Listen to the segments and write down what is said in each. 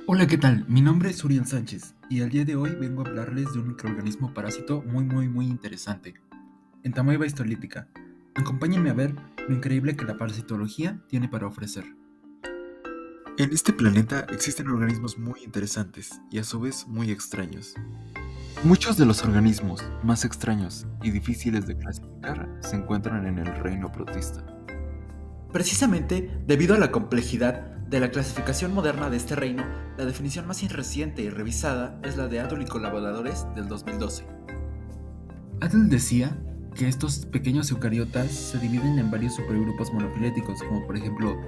Hola, ¿qué tal? Mi nombre es Uriel Sánchez y el día de hoy vengo a hablarles de un microorganismo parásito muy interesante, Entamoeba histolítica. Acompáñenme a ver lo increíble que la parasitología tiene para ofrecer. En este planeta existen organismos muy interesantes y a su vez muy extraños. Muchos de los organismos más extraños y difíciles de clasificar se encuentran en el reino protista. Precisamente, debido a la complejidad de la clasificación moderna de este reino, la definición más reciente y revisada es la de Adul y colaboradores del 2012. Adel decía que estos pequeños eucariotas se dividen en varios supergrupos monofiléticos, como por ejemplo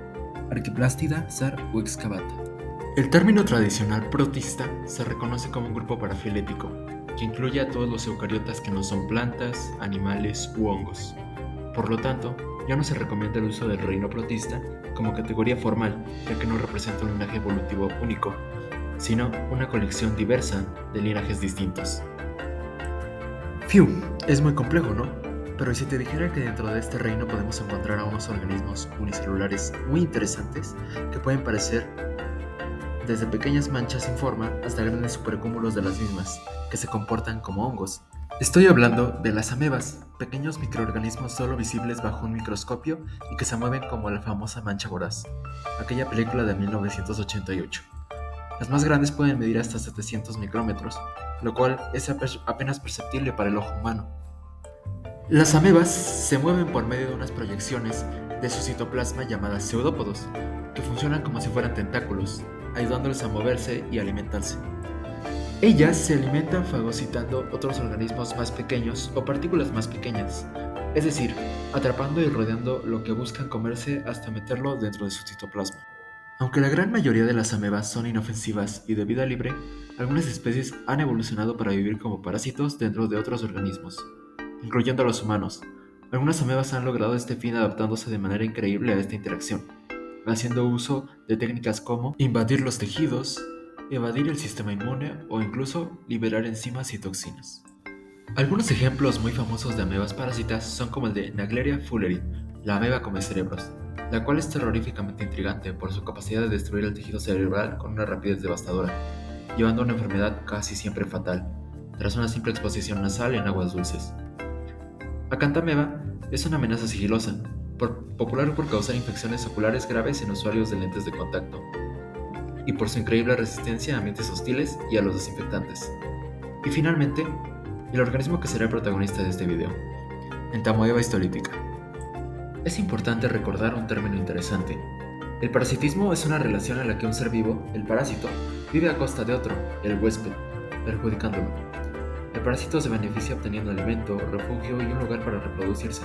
Arquiplástida, Sar o Excavata. El término tradicional protista se reconoce como un grupo parafilético, que incluye a todos los eucariotas que no son plantas, animales u hongos. Por lo tanto, ya no se recomienda el uso del reino protista como categoría formal, ya que no representa un linaje evolutivo único, sino una colección diversa de linajes distintos. Fiu, es muy complejo, ¿no? Pero ¿y si te dijera que dentro de este reino podemos encontrar a unos organismos unicelulares muy interesantes que pueden parecer desde pequeñas manchas sin forma hasta grandes supercúmulos de las mismas, que se comportan como hongos? Estoy hablando de las amebas, pequeños microorganismos solo visibles bajo un microscopio y que se mueven como la famosa mancha voraz, aquella película de 1988. Las más grandes pueden medir hasta 700 micrómetros, lo cual es apenas perceptible para el ojo humano. Las amebas se mueven por medio de unas proyecciones de su citoplasma llamadas pseudópodos, que funcionan como si fueran tentáculos, ayudándoles a moverse y alimentarse. Ellas se alimentan fagocitando otros organismos más pequeños o partículas más pequeñas, es decir, atrapando y rodeando lo que buscan comerse hasta meterlo dentro de su citoplasma. Aunque la gran mayoría de las amebas son inofensivas y de vida libre, algunas especies han evolucionado para vivir como parásitos dentro de otros organismos, incluyendo a los humanos. Algunas amebas han logrado este fin adaptándose de manera increíble a esta interacción, haciendo uso de técnicas como invadir los tejidos, evadir el sistema inmune o incluso liberar enzimas y toxinas. Algunos ejemplos muy famosos de amebas parásitas son como el de Naegleria fowleri, la ameba come cerebros, la cual es terroríficamente intrigante por su capacidad de destruir el tejido cerebral con una rapidez devastadora, llevando a una enfermedad casi siempre fatal, tras una simple exposición nasal en aguas dulces. Acanthameba es una amenaza sigilosa, popular por causar infecciones oculares graves en usuarios de lentes de contacto, y por su increíble resistencia a ambientes hostiles y a los desinfectantes. Y finalmente, el organismo que será el protagonista de este video, Entamoeba histolítica. Es importante recordar un término interesante. El parasitismo es una relación en la que un ser vivo, el parásito, vive a costa de otro, el huésped, perjudicándolo. El parásito se beneficia obteniendo alimento, refugio y un lugar para reproducirse,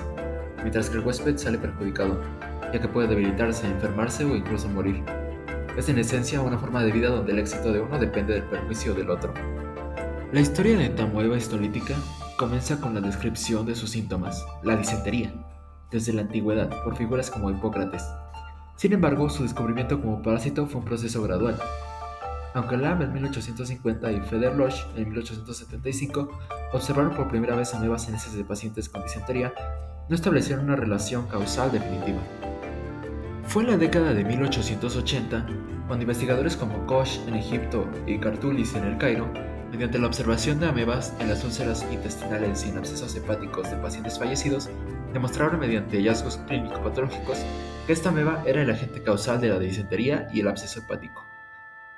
mientras que el huésped sale perjudicado, ya que puede debilitarse, enfermarse o incluso morir. Es en esencia una forma de vida donde el éxito de uno depende del perjuicio del otro. La historia de Entamoeba histolítica comienza con la descripción de sus síntomas, la disentería, desde la antigüedad por figuras como Hipócrates. Sin embargo, su descubrimiento como parásito fue un proceso gradual. Aunque Lamb en 1850 y Feder-Loch en 1875 observaron por primera vez amebas en heces de pacientes con disentería, no establecieron una relación causal definitiva. Fue en la década de 1880 cuando investigadores como Koch en Egipto y Cartulis en el Cairo, mediante la observación de amebas en las úlceras intestinales y en abscesos hepáticos de pacientes fallecidos, demostraron mediante hallazgos clínico-patológicos que esta ameba era el agente causal de la disentería y el absceso hepático.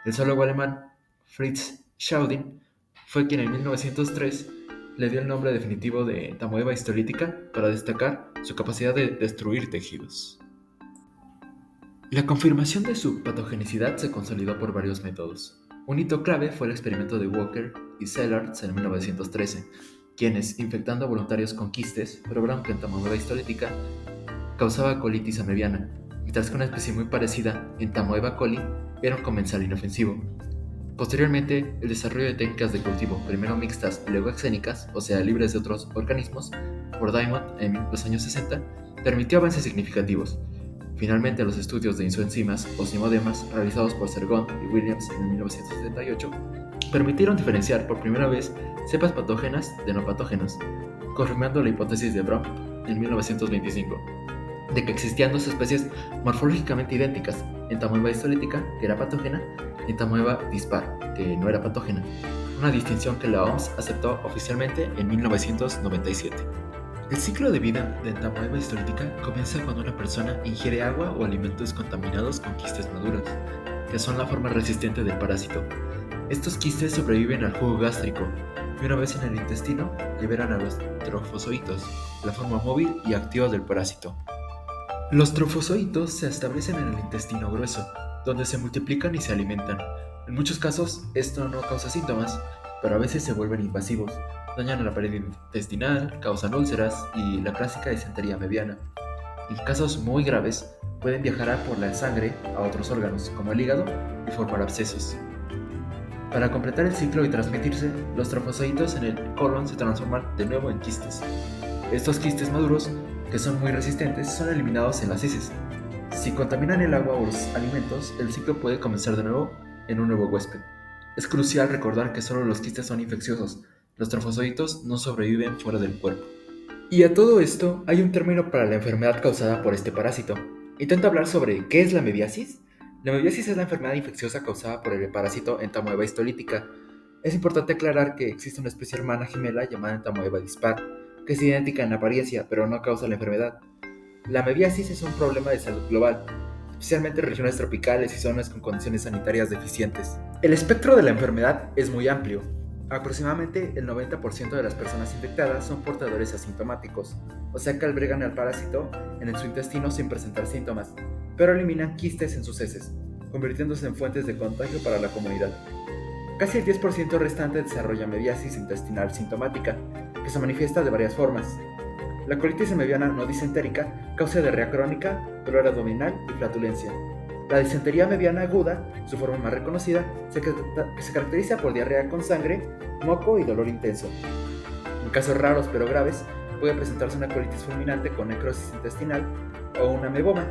El zoólogo alemán Fritz Schaudinn fue quien en 1903 le dio el nombre definitivo de Entamoeba histolítica para destacar su capacidad de destruir tejidos. La confirmación de su patogenicidad se consolidó por varios métodos. Un hito clave fue el experimento de Walker y Sellards en 1913, quienes, infectando a voluntarios con quistes, probaron que Entamoeba histolítica causaba colitis amebiana, mientras que una especie muy parecida, Entamoeba coli, era un comensal inofensivo. Posteriormente, el desarrollo de técnicas de cultivo, primero mixtas y luego exénicas, o sea, libres de otros organismos, por Diamond en los años 60, permitió avances significativos. Finalmente, los estudios de isoenzimas o simodemas realizados por Sergon y Williams en 1978 permitieron diferenciar por primera vez cepas patógenas de no patógenas, confirmando la hipótesis de Brown en 1925 de que existían dos especies morfológicamente idénticas, Entamoeba histolítica, que era patógena, Entamoeba dispar, que no era patógena, una distinción que la OMS aceptó oficialmente en 1997. El ciclo de vida de Entamoeba histolytica comienza cuando una persona ingiere agua o alimentos contaminados con quistes maduras, que son la forma resistente del parásito. Estos quistes sobreviven al jugo gástrico y una vez en el intestino liberan a los trofozoitos, la forma móvil y activa del parásito. Los trofozoitos se establecen en el intestino grueso, donde se multiplican y se alimentan. En muchos casos esto no causa síntomas, pero a veces se vuelven invasivos, dañan a la pared intestinal, causan úlceras y la clásica disentería mediana. En casos muy graves, pueden viajar por la sangre a otros órganos, como el hígado, y formar abscesos. Para completar el ciclo y transmitirse, los trofozoitos en el colon se transforman de nuevo en quistes. Estos quistes maduros, que son muy resistentes, son eliminados en las heces. Si contaminan el agua o los alimentos, el ciclo puede comenzar de nuevo en un nuevo huésped. Es crucial recordar que solo los quistes son infecciosos, los trofozoitos no sobreviven fuera del cuerpo. Y a todo esto, hay un término para la enfermedad causada por este parásito. Intento hablar sobre qué es la mebiasis. La mebiasis es la enfermedad infecciosa causada por el parásito Entamoeba histolytica. Es importante aclarar que existe una especie hermana gemela llamada Entamoeba dispar, que es idéntica en apariencia, pero no causa la enfermedad. La mebiasis es un problema de salud global, especialmente en regiones tropicales y zonas con condiciones sanitarias deficientes. El espectro de la enfermedad es muy amplio. Aproximadamente el 90% de las personas infectadas son portadores asintomáticos, o sea que albergan al parásito en su intestino sin presentar síntomas, pero eliminan quistes en sus heces, convirtiéndose en fuentes de contagio para la comunidad. Casi el 10% restante desarrolla mebiasis intestinal sintomática, que se manifiesta de varias formas. La colitis mediana no disentérica causa diarrea crónica, dolor abdominal y flatulencia. La disentería mediana aguda, su forma más reconocida, se caracteriza por diarrea con sangre, moco y dolor intenso. En casos raros pero graves, puede presentarse una colitis fulminante con necrosis intestinal o un ameboma,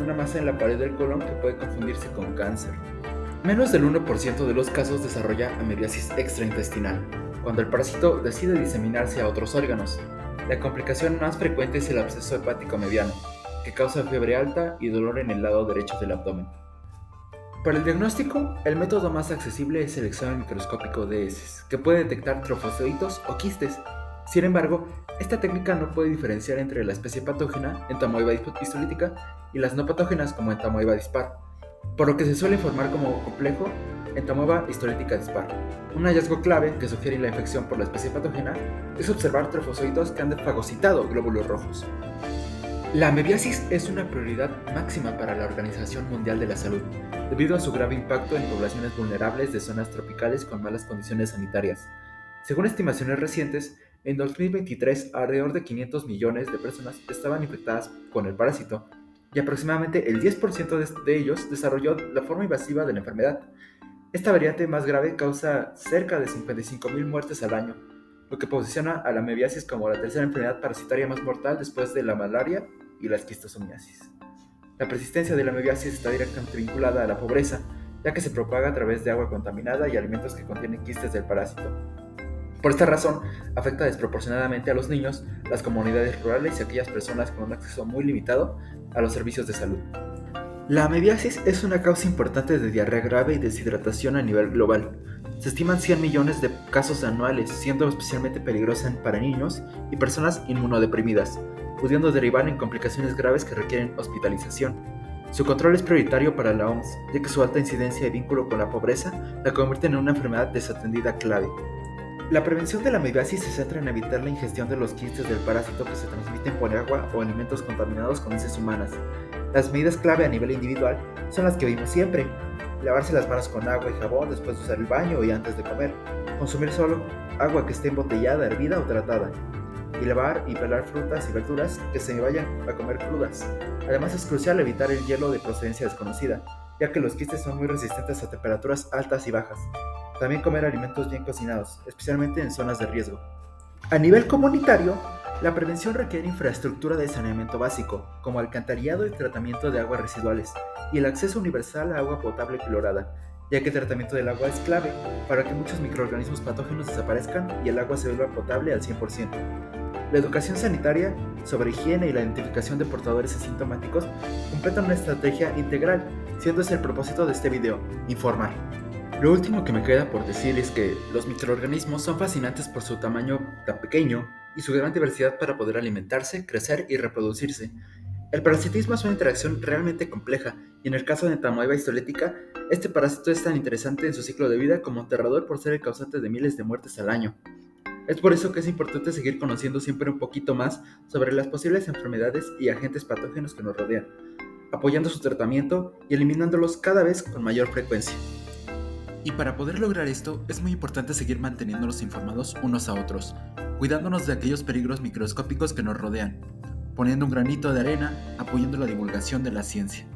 una masa en la pared del colon que puede confundirse con cáncer. Menos del 1% de los casos desarrolla amebiasis extraintestinal, cuando el parásito decide diseminarse a otros órganos. La complicación más frecuente es el absceso hepático mediano, que causa fiebre alta y dolor en el lado derecho del abdomen. Para el diagnóstico, el método más accesible es el examen microscópico de heces, que puede detectar trofozoitos o quistes. Sin embargo, esta técnica no puede diferenciar entre la especie patógena, Entamoeba histolytica, y las no patógenas como Entamoeba dispar, por lo que se suele informar como complejo Entamoeba histolytica dispar. Un hallazgo clave que sugiere la infección por la especie patógena es observar trofozoitos que han fagocitado glóbulos rojos. La mebiasis es una prioridad máxima para la Organización Mundial de la Salud, debido a su grave impacto en poblaciones vulnerables de zonas tropicales con malas condiciones sanitarias. Según estimaciones recientes, en 2023 alrededor de 500 millones de personas estaban infectadas con el parásito, y aproximadamente el 10% de ellos desarrolló la forma invasiva de la enfermedad. Esta variante más grave causa cerca de 55.000 muertes al año, lo que posiciona a la mebiasis como la tercera enfermedad parasitaria más mortal después de la malaria y la esquistosomiasis. La persistencia de la mebiasis está directamente vinculada a la pobreza, ya que se propaga a través de agua contaminada y alimentos que contienen quistes del parásito. Por esta razón, afecta desproporcionadamente a los niños, las comunidades rurales y aquellas personas con un acceso muy limitado a los servicios de salud. La amebiasis es una causa importante de diarrea grave y deshidratación a nivel global. Se estiman 100 millones de casos anuales, siendo especialmente peligrosa para niños y personas inmunodeprimidas, pudiendo derivar en complicaciones graves que requieren hospitalización. Su control es prioritario para la OMS, ya que su alta incidencia y vínculo con la pobreza la convierten en una enfermedad desatendida clave. La prevención de la amebiasis se centra en evitar la ingestión de los quistes del parásito que se transmiten por agua o alimentos contaminados con heces humanas. Las medidas clave a nivel individual son las que vimos siempre: lavarse las manos con agua y jabón después de usar el baño y antes de comer, consumir solo agua que esté embotellada, hervida o tratada, y lavar y pelar frutas y verduras que se vayan a comer crudas. Además es crucial evitar el hielo de procedencia desconocida, ya que los quistes son muy resistentes a temperaturas altas y bajas. También comer alimentos bien cocinados, especialmente en zonas de riesgo. A nivel comunitario, la prevención requiere infraestructura de saneamiento básico, como alcantarillado y tratamiento de aguas residuales, y el acceso universal a agua potable clorada, ya que el tratamiento del agua es clave para que muchos microorganismos patógenos desaparezcan y el agua se vuelva potable al 100%. La educación sanitaria sobre higiene y la identificación de portadores asintomáticos completan una estrategia integral, siendo ese el propósito de este video, informar. Lo último que me queda por decir es que los microorganismos son fascinantes por su tamaño tan pequeño y su gran diversidad para poder alimentarse, crecer y reproducirse. El parasitismo es una interacción realmente compleja, y en el caso de Entamoeba histolytica, este parásito es tan interesante en su ciclo de vida como aterrador por ser el causante de miles de muertes al año. Es por eso que es importante seguir conociendo siempre un poquito más sobre las posibles enfermedades y agentes patógenos que nos rodean, apoyando su tratamiento y eliminándolos cada vez con mayor frecuencia. Y para poder lograr esto, es muy importante seguir manteniéndonos informados unos a otros, cuidándonos de aquellos peligros microscópicos que nos rodean, poniendo un granito de arena, apoyando la divulgación de la ciencia.